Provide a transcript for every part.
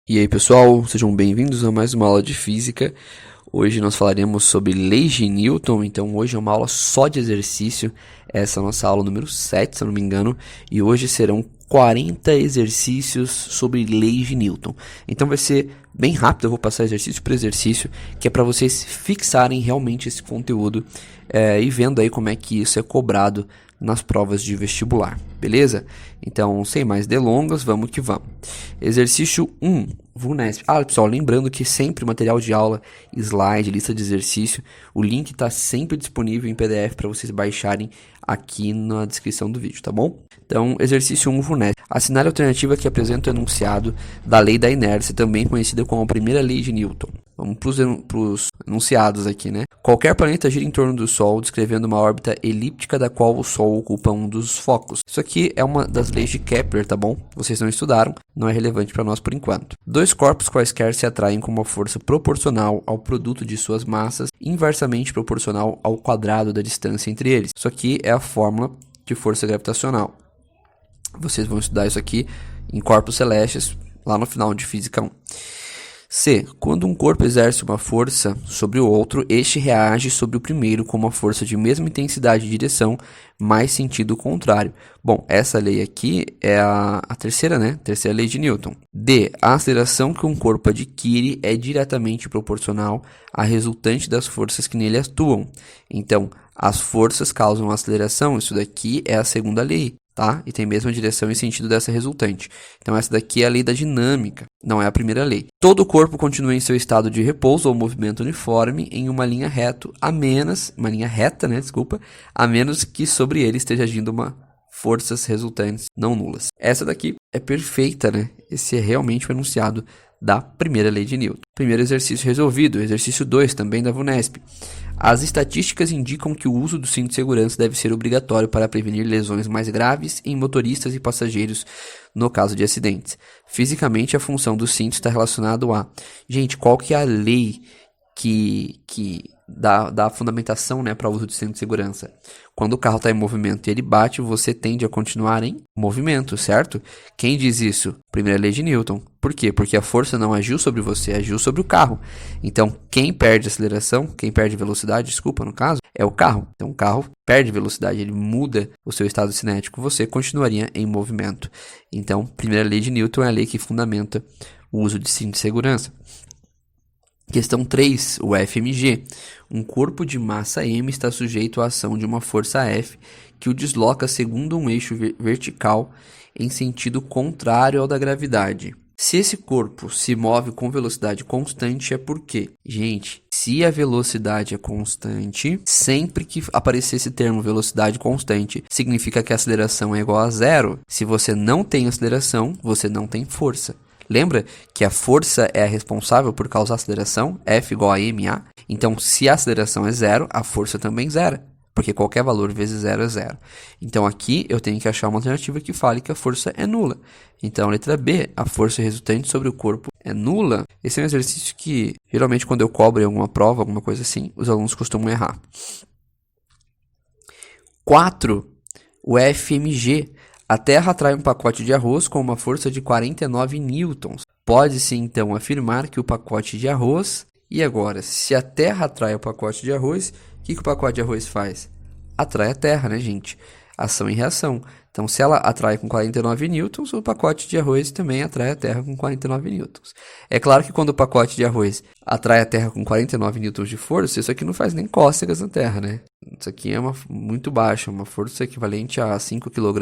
E aí pessoal, sejam bem-vindos a mais uma aula de física. Hoje nós falaremos sobre leis de Newton, então hoje é uma aula só de exercício. Essa é a nossa aula número 7, se eu não me engano, e hoje serão 40 exercícios sobre leis de Newton. Então vai ser bem rápido, eu vou passar exercício por exercício, que é para vocês fixarem realmente esse conteúdo e vendo aí como é que isso é cobrado nas provas de vestibular, beleza? Então, sem mais delongas, vamos que vamos. Exercício 1, VUNESP. Pessoal, lembrando que sempre material de aula, slide, lista de exercício, o link está sempre disponível em PDF para vocês baixarem aqui na descrição do vídeo, tá bom? Então, exercício 1, VUNESP. Assinale a alternativa que apresenta o enunciado da lei da inércia, também conhecida como a primeira lei de Newton. Vamos para os enunciados aqui, né? Qualquer planeta gira em torno do Sol, descrevendo uma órbita elíptica da qual o Sol ocupa um dos focos. Isso aqui é uma das leis de Kepler, tá bom? Vocês não estudaram, não é relevante para nós por enquanto. Dois corpos quaisquer se atraem com uma força proporcional ao produto de suas massas, inversamente proporcional ao quadrado da distância entre eles. Isso aqui é a fórmula de força gravitacional. Vocês vão estudar isso aqui em corpos celestes, lá no final de Física 1. C. Quando um corpo exerce uma força sobre o outro, este reage sobre o primeiro com uma força de mesma intensidade e direção, mas sentido contrário. Bom, essa lei aqui é a terceira, né? Terceira lei de Newton. D. A aceleração que um corpo adquire é diretamente proporcional à resultante das forças que nele atuam. Então, as forças causam aceleração, isso daqui é a segunda lei. Tá? E tem a mesma direção e sentido dessa resultante. Então essa daqui é a lei da dinâmica, não é a primeira lei. Todo o corpo continua em seu estado de repouso ou movimento uniforme em uma linha reta, a menos que sobre ele esteja agindo uma forças resultantes não nulas. Essa daqui é perfeita, né? Esse é realmente o enunciado da primeira lei de Newton. Primeiro exercício resolvido, exercício 2, também da VUNESP. As estatísticas indicam que o uso do cinto de segurança deve ser obrigatório para prevenir lesões mais graves em motoristas e passageiros no caso de acidentes. Fisicamente, a função do cinto está relacionada a... Gente, qual que é a lei que dá a fundamentação, né, para o uso do cinto de segurança? Quando o carro está em movimento e ele bate, você tende a continuar em movimento, certo? Quem diz isso? Primeira lei de Newton. Por quê? Porque a força não agiu sobre você, agiu sobre o carro. Então, quem perde aceleração, quem perde velocidade, desculpa, no caso, é o carro. Então, o carro perde velocidade, ele muda o seu estado cinético, você continuaria em movimento. Então, primeira lei de Newton é a lei que fundamenta o uso de cinto de segurança. Questão 3, o FMG. Um corpo de massa m está sujeito à ação de uma força F que o desloca segundo um eixo vertical em sentido contrário ao da gravidade. Se esse corpo se move com velocidade constante é porque, gente, se a velocidade é constante, sempre que aparecer esse termo velocidade constante, significa que a aceleração é igual a zero. Se você não tem aceleração, você não tem força. Lembra que a força é a responsável por causar aceleração, F igual a ma? Então, se a aceleração é zero, a força também zera, porque qualquer valor vezes zero é zero. Então, aqui eu tenho que achar uma alternativa que fale que a força é nula. Então, letra B, a força resultante sobre o corpo é nula. Esse é um exercício que, geralmente, quando eu cobro em alguma prova, alguma coisa assim, os alunos costumam errar. 4. O FMG. A Terra atrai um pacote de arroz com uma força de 49 newtons. Pode-se então afirmar que o pacote de arroz... E agora, se a Terra atrai o pacote de arroz, o que o pacote de arroz faz? Atrai a Terra, né, gente? Ação e reação. Então, se ela atrai com 49 newtons, o pacote de arroz também atrai a Terra com 49 newtons. É claro que quando o pacote de arroz atrai a Terra com 49 newtons de força, isso aqui não faz nem cócegas na Terra, né? Isso aqui é muito baixa, uma força equivalente a 5 kg.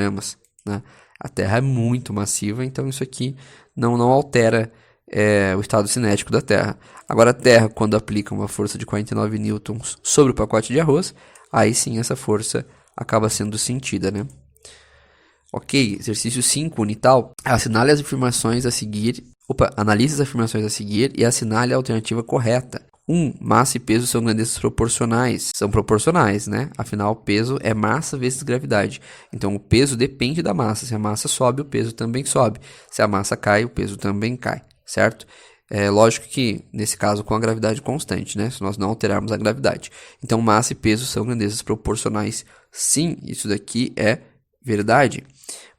Né? A Terra é muito massiva, então isso aqui não altera o estado cinético da Terra. Agora a Terra, quando aplica uma força de 49 newtons sobre o pacote de arroz, aí sim essa força acaba sendo sentida, né? Ok, exercício 5, unital. Analise as afirmações a seguir e assinale a alternativa correta. 1. Massa e peso são grandezas proporcionais. São proporcionais, né? Afinal, peso é massa vezes gravidade. Então, o peso depende da massa. Se a massa sobe, o peso também sobe. Se a massa cai, o peso também cai, certo? É lógico que, nesse caso, com a gravidade constante, né? Se nós não alterarmos a gravidade. Então, massa e peso são grandezas proporcionais. Sim, isso daqui é verdade.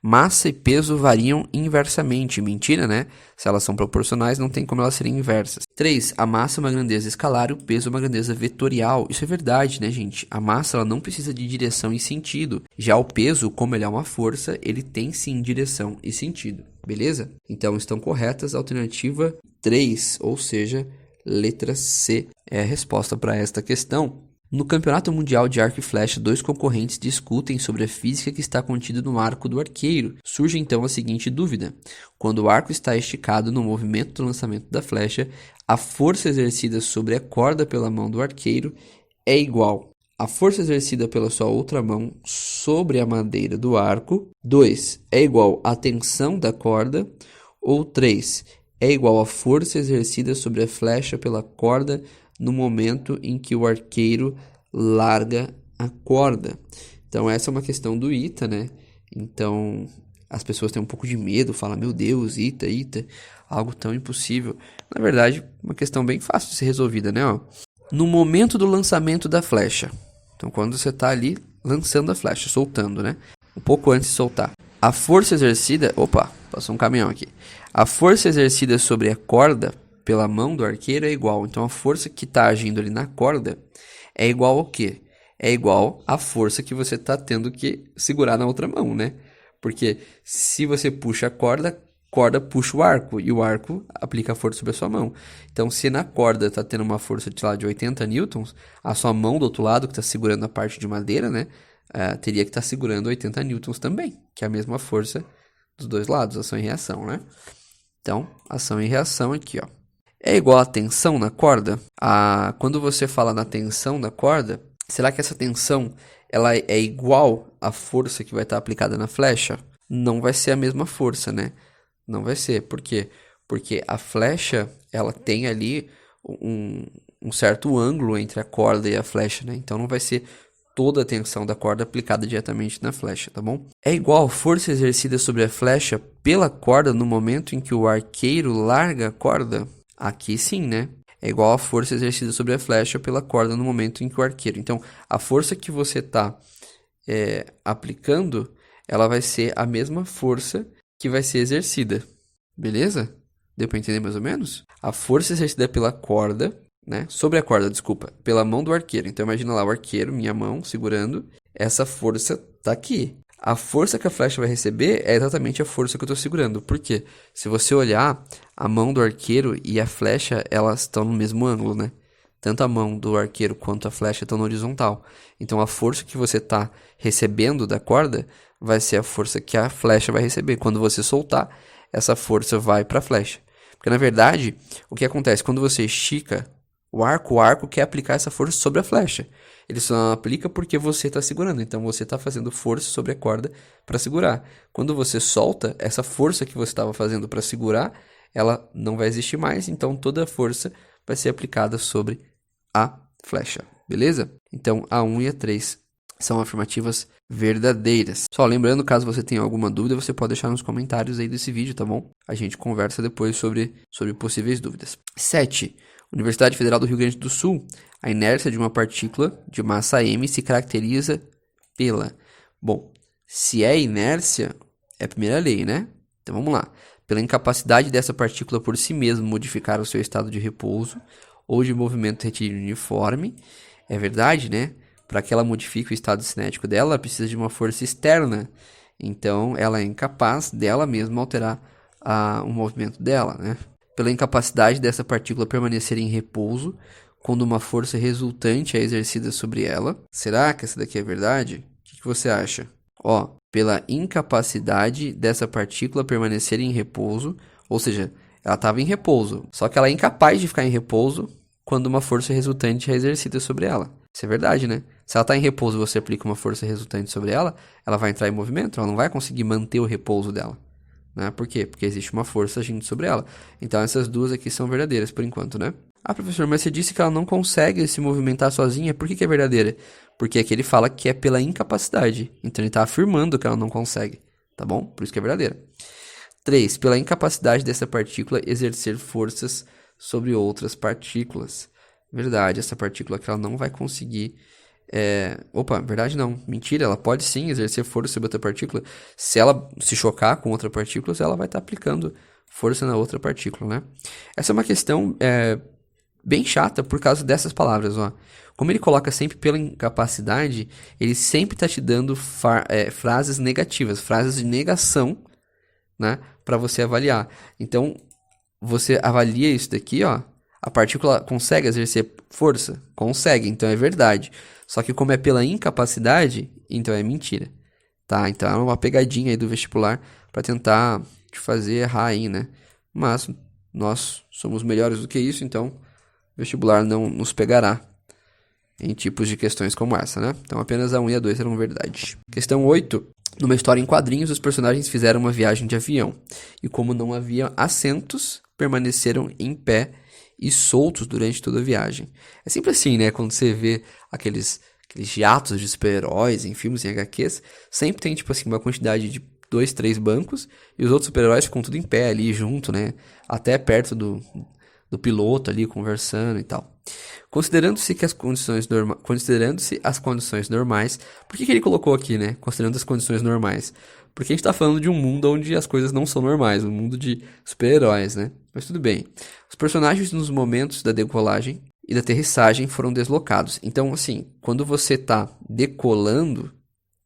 Massa e peso variam inversamente. Mentira, né? Se elas são proporcionais, não tem como elas serem inversas. 3. A massa é uma grandeza escalar e o peso é uma grandeza vetorial. Isso é verdade, né, gente? A massa ela não precisa de direção e sentido. Já o peso, como ele é uma força, ele tem sim direção e sentido. Beleza? Então estão corretas a alternativa 3, ou seja, letra C é a resposta para esta questão. No Campeonato Mundial de Arco e Flecha, 2 concorrentes discutem sobre a física que está contida no arco do arqueiro. Surge então a seguinte dúvida: quando o arco está esticado no movimento do lançamento da flecha, a força exercida sobre a corda pela mão do arqueiro é igual à força exercida pela sua outra mão sobre a madeira do arco. 2. É igual à tensão da corda. Ou 3. É igual à força exercida sobre a flecha pela corda no momento em que o arqueiro larga a corda. Então essa é uma questão do ITA, né? Então as pessoas têm um pouco de medo, falam, meu Deus, ITA, algo tão impossível. Na verdade, uma questão bem fácil de ser resolvida, né? Ó, no momento do lançamento da flecha. Então quando você está ali lançando a flecha, soltando, né? Um pouco antes de soltar. A força exercida... Opa, passou um caminhão aqui. A força exercida sobre a corda pela mão do arqueiro é igual. Então a força que está agindo ali na corda é igual ao quê? É igual à força que você está tendo que segurar na outra mão, né? Porque se você puxa a corda puxa o arco, e o arco aplica a força sobre a sua mão. Então se na corda está tendo uma força de 80 newtons, a sua mão do outro lado, que está segurando a parte de madeira, né? Teria que estar segurando 80 newtons também, que é a mesma força dos dois lados, ação e reação, né? Então, ação e reação aqui, ó. É igual a tensão na corda? Quando você fala na tensão da corda, será que essa tensão ela é igual à força que vai estar aplicada na flecha? Não vai ser a mesma força, né? Não vai ser. Por quê? Porque a flecha, ela tem ali um certo ângulo entre a corda e a flecha, né? Então não vai ser toda a tensão da corda aplicada diretamente na flecha, tá bom? É igual a força exercida sobre a flecha pela corda no momento em que o arqueiro larga a corda? Aqui sim, né? É igual a força exercida sobre a flecha pela corda no momento em que o arqueiro. Então, a força que você está aplicando, ela vai ser a mesma força que vai ser exercida. Beleza? Deu para entender mais ou menos? A força exercida pela corda, né? Sobre a corda, desculpa, pela mão do arqueiro. Então, imagina lá o arqueiro, minha mão, segurando. Essa força tá aqui. A força que a flecha vai receber é exatamente a força que eu estou segurando. Por quê? Se você olhar, a mão do arqueiro e a flecha, elas estão no mesmo ângulo, né? Tanto a mão do arqueiro quanto a flecha estão no horizontal. Então, a força que você está recebendo da corda vai ser a força que a flecha vai receber. Quando você soltar, essa força vai para a flecha. Porque, na verdade, o que acontece? Quando você estica o arco quer aplicar essa força sobre a flecha. Ele só não aplica porque você está segurando. Então, você está fazendo força sobre a corda para segurar. Quando você solta, essa força que você estava fazendo para segurar, ela não vai existir mais. Então, toda a força vai ser aplicada sobre a flecha. Beleza? Então, a 1 e a 3 são afirmativas verdadeiras. Só lembrando, caso você tenha alguma dúvida, você pode deixar nos comentários aí desse vídeo, tá bom? A gente conversa depois sobre possíveis dúvidas. 7. Universidade Federal do Rio Grande do Sul. A inércia de uma partícula de massa m se caracteriza pela... Bom, se é inércia, é a primeira lei, né? Então vamos lá. Pela incapacidade dessa partícula por si mesma modificar o seu estado de repouso ou de movimento retilíneo uniforme. É verdade, né? Para que ela modifique o estado cinético dela, ela precisa de uma força externa. Então, ela é incapaz dela mesma alterar o movimento dela, né? Pela incapacidade dessa partícula permanecer em repouso quando uma força resultante é exercida sobre ela. Será que essa daqui é verdade? O que você acha? Ó, pela incapacidade dessa partícula permanecer em repouso, ou seja, ela estava em repouso, só que ela é incapaz de ficar em repouso quando uma força resultante é exercida sobre ela. Isso é verdade, né? Se ela está em repouso e você aplica uma força resultante sobre ela, ela vai entrar em movimento, ela não vai conseguir manter o repouso dela. Né? Por quê? Porque existe uma força agindo sobre ela. Então essas duas aqui são verdadeiras por enquanto, né? Ah, professor, mas você disse que ela não consegue se movimentar sozinha. Por que é verdadeira? Porque aqui ele fala que é pela incapacidade. Então ele está afirmando que ela não consegue. Tá bom? Por isso que é verdadeira. 3. Pela incapacidade dessa partícula exercer forças sobre outras partículas. Verdade, essa partícula aqui ela não vai conseguir Verdade não. Mentira, ela pode sim exercer força sobre outra partícula. Se ela se chocar com outra partícula, ela vai estar aplicando força na outra partícula, né? Essa é uma questão bem chata por causa dessas palavras, ó. Como ele coloca sempre pela incapacidade, ele sempre está te dando frases negativas, frases de negação, né? Para você avaliar. Então, você avalia isso daqui, ó. A partícula consegue exercer força? Consegue, então é verdade. Só que como é pela incapacidade, então é mentira. Tá? Então é uma pegadinha aí do vestibular para tentar te fazer errar aí, né? Mas nós somos melhores do que isso, então o vestibular não nos pegará em tipos de questões como essa, né? Então apenas a 1 e a 2 eram verdade. Questão 8. Numa história em quadrinhos, os personagens fizeram uma viagem de avião. E como não havia assentos, permaneceram em pé e soltos durante toda a viagem. É sempre assim, né? Quando você vê aqueles hiatos de super-heróis em filmes, em HQs, sempre tem, tipo assim, uma quantidade de 2, 3 bancos e os outros super-heróis ficam tudo em pé ali junto, né? Até perto do piloto ali, conversando e tal. Considerando-se as condições normais, por que ele colocou aqui, né? Considerando as condições normais. Porque a gente tá falando de um mundo onde as coisas não são normais, um mundo de super-heróis, né? Mas tudo bem. Os personagens nos momentos da decolagem e da aterrissagem foram deslocados. Então, assim, quando você tá decolando,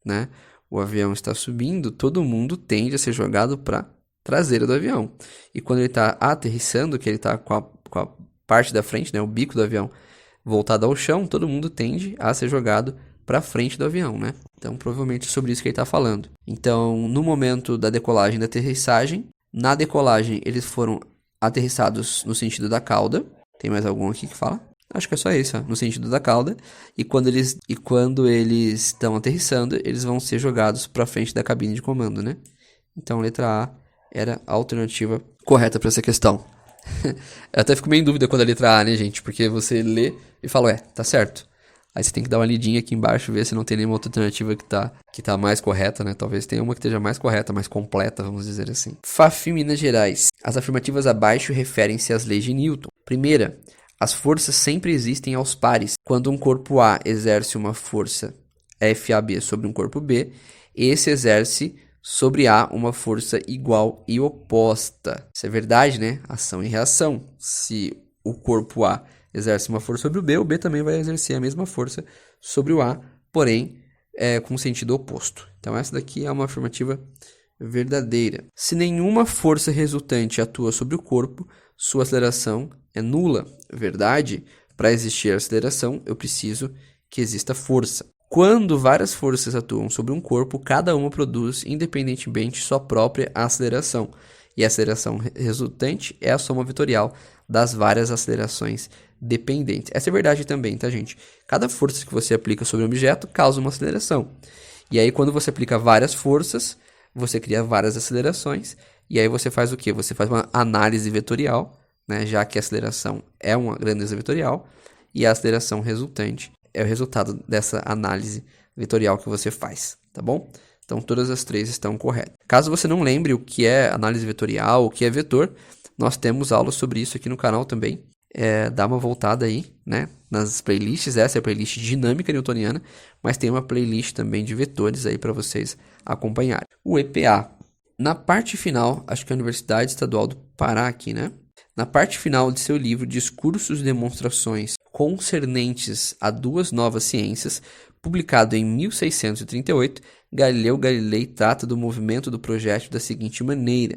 né? O avião está subindo, todo mundo tende a ser jogado para traseira do avião. E quando ele está aterrissando, que ele está com a parte da frente, né, o bico do avião voltado ao chão, todo mundo tende a ser jogado para frente do avião, né? Então, provavelmente é sobre isso que ele está falando. Então, no momento da decolagem e da aterrissagem, na decolagem eles foram aterrissados no sentido da cauda. Tem mais algum aqui que fala? Acho que é só isso, ó, no sentido da cauda. E quando eles estão aterrissando, eles vão ser jogados para frente da cabine de comando, né? Então, letra A era a alternativa correta para essa questão. Eu até fico meio em dúvida quando a letra A, né, gente? Porque você lê e fala, tá certo. Aí você tem que dar uma lidinha aqui embaixo, ver se não tem nenhuma outra alternativa que tá mais correta, né? Talvez tenha uma que esteja mais correta, mais completa, vamos dizer assim. FAFI Minas Gerais. As afirmativas abaixo referem-se às leis de Newton. Primeira, as forças sempre existem aos pares. Quando um corpo A exerce uma força FAB sobre um corpo B, esse exerce sobre A uma força igual e oposta. Isso é verdade, né? Ação e reação. Se o corpo A exerce uma força sobre o B também vai exercer a mesma força sobre o A, porém com sentido oposto. Então essa daqui é uma afirmativa verdadeira. Se nenhuma força resultante atua sobre o corpo, sua aceleração é nula. Verdade? Para existir aceleração, eu preciso que exista força. Quando várias forças atuam sobre um corpo, cada uma produz independentemente sua própria aceleração. E a aceleração resultante é a soma vetorial das várias acelerações dependentes. Essa é verdade também, tá, gente? Cada força que você aplica sobre um objeto causa uma aceleração. E aí, quando você aplica várias forças, você cria várias acelerações. E aí você faz o quê? Você faz uma análise vetorial, né? Já que a aceleração é uma grandeza vetorial. E a aceleração resultante é o resultado dessa análise vetorial que você faz, tá bom? Então, todas as três estão corretas. Caso você não lembre o que é análise vetorial, o que é vetor, nós temos aulas sobre isso aqui no canal também. Dá uma voltada aí, né? Nas playlists, essa é a playlist dinâmica newtoniana, mas tem uma playlist também de vetores aí para vocês acompanharem. O EPA. Na parte final, acho que é a Universidade Estadual do Pará aqui, né? Na parte final de seu livro Discursos e Demonstrações concernentes a duas novas ciências, publicado em 1638, Galileu Galilei trata do movimento do projétil da seguinte maneira: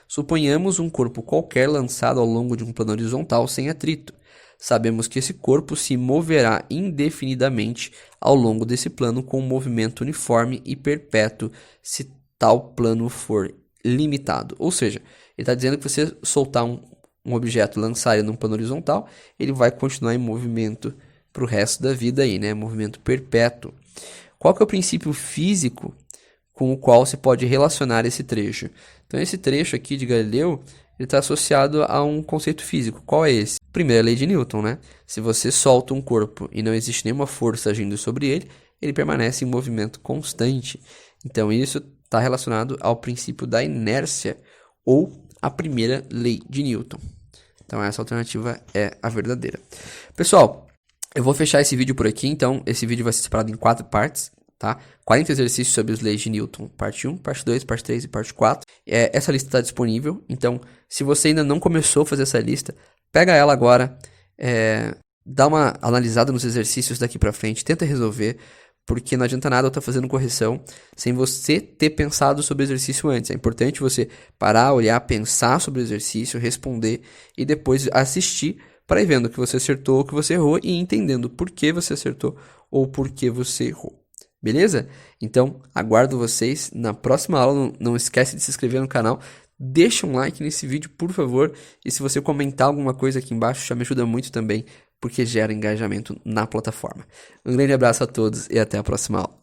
suponhamos um corpo qualquer lançado ao longo de um plano horizontal sem atrito. Sabemos que esse corpo se moverá indefinidamente ao longo desse plano com um movimento uniforme e perpétuo se tal plano for limitado. Ou seja, ele está dizendo que você soltar um objeto, lançar ele num plano horizontal, ele vai continuar em movimento para o resto da vida aí, né? Movimento perpétuo. Qual que é o princípio físico com o qual se pode relacionar esse trecho? Então, esse trecho aqui de Galileu, ele está associado a um conceito físico. Qual é esse? Primeira lei de Newton, né? Se você solta um corpo e não existe nenhuma força agindo sobre ele, ele permanece em movimento constante. Então, isso está relacionado ao princípio da inércia ou a primeira lei de Newton. Então, essa alternativa é a verdadeira. Pessoal, Eu vou fechar esse vídeo por aqui, então esse vídeo vai ser separado em 4 partes, tá? 40 exercícios sobre as leis de Newton, parte 1, parte 2, parte 3 e parte 4. Essa lista está disponível, então se você ainda não começou a fazer essa lista, pega ela agora, dá uma analisada nos exercícios daqui pra frente, tenta resolver, porque não adianta nada eu estar fazendo correção sem você ter pensado sobre o exercício antes. É importante você parar, olhar, pensar sobre o exercício, responder e depois assistir para ir vendo o que você acertou, o que você errou e entendendo por que você acertou ou por que você errou. Beleza? Então, aguardo vocês na próxima aula. Não esquece de se inscrever no canal. Deixa um like nesse vídeo, por favor. E se você comentar alguma coisa aqui embaixo, já me ajuda muito também, porque gera engajamento na plataforma. Um grande abraço a todos e até a próxima aula.